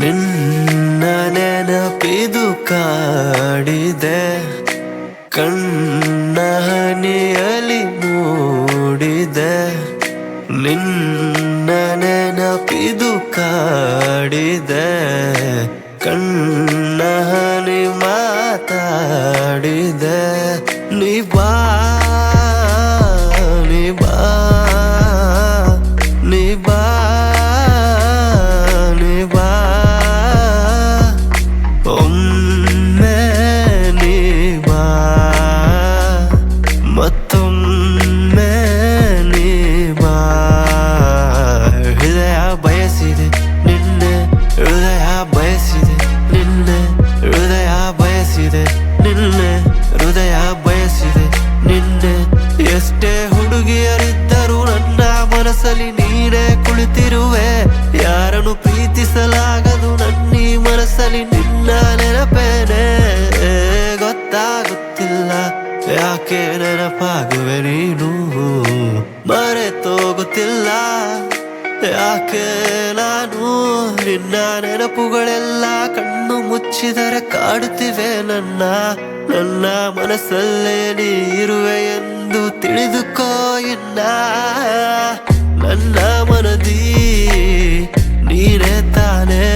ನಿನ್ನ ನೆನಪಿದು ಕಾಡಿದೆ, ಕಣ್ಣ ಹನಿಯಲಿ ಮೂಡಿದೆ. ನಿನ್ನ ನೆನಪಿದು ಕಾಡಿದೆ, ಕಣ್ಣ ಹನಿ ಮಾತಾಡಿದೆ. ನೀ ಬಾ ನೀ ಬಾ ನೀ ಬಾ ನೀ ಬಾ, ಒಮ್ಮೆ ನೀ ಬಾ, ಮತ್ತೊಮ್ಮೆ ನೀ ಬಾ. ಹೃದಯ ಬಯಸಿದೆ ನಿನ್ನೆ, ಹೃದಯ ಬಯಸಿದೆ ನಿನ್ನೆ, ಹೃದಯ ಬಯಸಿದೆ ನಿನ್ನೆ, ಹೃದಯ ಬಯಸಿದೆ ನಿನ್ನೆ. ಎಷ್ಟೇ ಹುಡುಗಿಯರಿದ್ದರೂ ನನ್ನ ಮನಸ್ಸಲ್ಲಿ ನೀನೇ ಕುಳಿತಿರುವೆ. ಯಾರನ್ನು ಪ್ರೀತಿಸಲಾಗದು ನನ್ನೀ ಮನಸ್ಸಲ್ಲಿ ನಿನ್ನ ನೆನಪೇನೆ. ಗೊತ್ತಾಗುತ್ತಿಲ್ಲ ಯಾಕೆ ನೆನಪಾಗುವೆ ನೀನು, ಮರೆತೋಗುತ್ತಿಲ್ಲ ಯಾಕೆ ನಾನು. ನಿನ್ನ ನೆನಪುಗಳೆಲ್ಲ ಕಣ್ಣು ಮುಚ್ಚಿದರೆ ಕಾಡುತ್ತಿವೆ ನನ್ನ. ನನ್ನ ಮನಸ್ಸಲ್ಲೇ ನೀ ಇರುವೆ ಎಂದು ತಿಳಿದುಕೋ ಇನ್ನ. ನನ್ನ ಮನದಿ ನೀನೇ ತಾನೇ,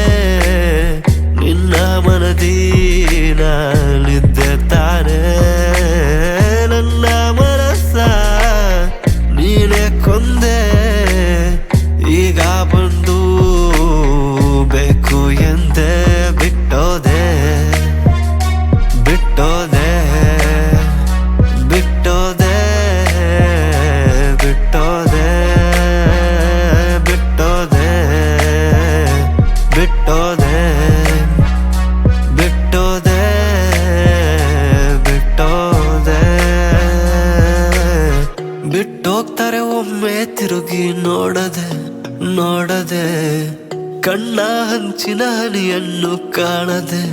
ನಿನ್ನ ಮನದಿ ನಾನಿದ್ದೆ ತಾನೇ. ನನ್ನ ಮನಸ್ಸ ನೀನೇ ಕೊಂದೆ, ಈಗ ಬಂದು ಬೇಕು ಎಂದೇ ಬಿಟ್ಟೋದೆ, ಬಿಟ್ಟೋದೆ, ಬಿಟ್ಟೋದೆ, ಬಿಟ್ಟೋದೆ, ಬಿಟ್ಟೋದೆ, ಬಿಟ್ಟೋದೆ, ಬಿಟ್ಟೋದೆ, ಬಿಟ್ಟೋದೆ. ಬಿಟ್ಟೋಗ್ತಾರೆ ಒಮ್ಮೆ ತಿರುಗಿ ನೋಡದೆ, ನೋಡದೆ, ಕಣ್ಣ ಹಂಚಿನ ಹನಿಯನ್ನು ಕಾಣದೆ,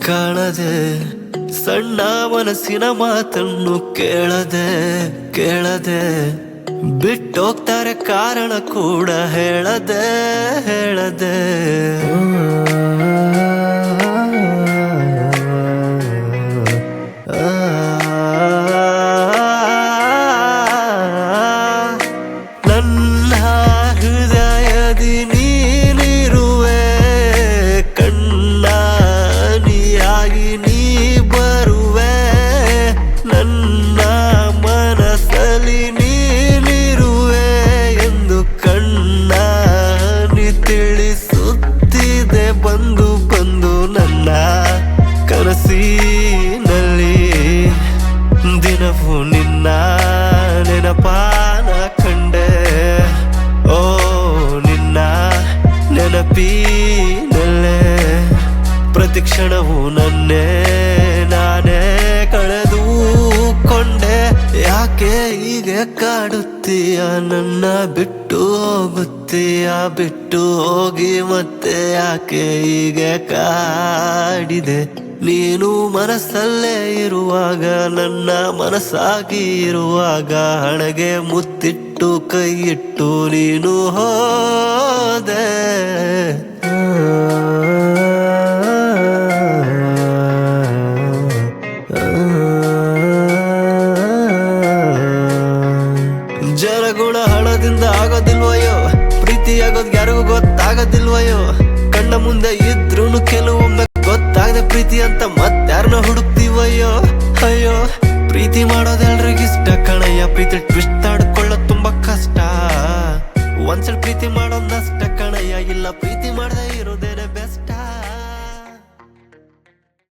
ಕಾಣದೆ, ಸಣ್ಣ ಮನಸ್ಸಿನ ಮಾತನ್ನು ಕೇಳದೆ, ಕೇಳದೆ. ಬಿಟ್ಟೋಗ್ತಾರೆ ಕಾರಣ ಕೂಡ ಹೇಳದೆ, ಹೇಳದೆ. ನನ್ನ ಹೃದಯದಿ ನೀನಿರುವೆ, ಕಣ್ಣಾನಿಯಾಗಿ ನೀ ಬರುವೆ. ನನ್ನ ಮನಸ್ಸಲ್ಲಿ ನೀನಿರುವೆ ಎಂದು ಕಣ್ಣಾನಿ ತಿಳಿಸುತ್ತಿದೆ. ಬಂದು ಬಂದು ನನ್ನ ಕನಸಿನಲ್ಲಿ ದಿನವೂ ನಿನ್ನ ನೆನಪಾನ ಕಂಡೆ. ಓ ನಿನ್ನ ನೆನಪಿನಲ್ಲೇ ಪ್ರತಿ ಕ್ಷಣವೂ ನನ್ನೇ ನಾನೇ ಕಳೆದುಕೊಂಡೆ. ಯಾಕೆ ಹೀಗೆ ಕಾಡುತ್ತೀಯ ನನ್ನ, ಬಿಟ್ಟು ಹೋಗುತ್ತೀಯ, ಬಿಟ್ಟು ಹೋಗಿ ಮತ್ತೆ ಯಾಕೆ ಹೀಗೆ ಕಾಡಿದೆ. ನೀನು ಮನಸ್ಸಲ್ಲೇ ಇರುವಾಗ, ನನ್ನ ಮನಸ್ಸಾಗಿ ಇರುವಾಗ, ಹಣೆಗೆ ಮುತ್ತಿಟ್ಟು ಕೈ ಇಟ್ಟು ನೀನು ಹೋದೆ. ಜನಗುಣ ಹಣದಿಂದ ಆಗೋದಿಲ್ವಯೋ, ಪ್ರೀತಿಯಾಗೋದು ಯಾರಿಗೂ ಗೊತ್ತಾಗೋದಿಲ್ವಯೋ. ಕಣ್ಣ ಮುಂದೆ ಇದ್ರೂನು ಕೆಲವೊಮ್ಮೆ ಗೊತ್ತಾಗದೆ ಪ್ರೀತಿ ಅಂತ ಮತ್ತಾರನ್ನ ಹುಡುಕ್ತೀವಯ್ಯೋ. ಅಯ್ಯೋ ಪ್ರೀತಿ ಮಾಡೋದೆಲ್ರಿಗಿಷ್ಟ ಕಣಯ್ಯ, ಪ್ರೀತಿ ಟ್ವಿಸ್ಟ್ ಆಡ್ಕೊಳ್ಳೋದು ತುಂಬಾ ಕಷ್ಟ. ಒಂದ್ಸಲ ಪ್ರೀತಿ ಮಾಡೋದಷ್ಟ ಕಣಯ್ಯ, ಇಲ್ಲ ಪ್ರೀತಿ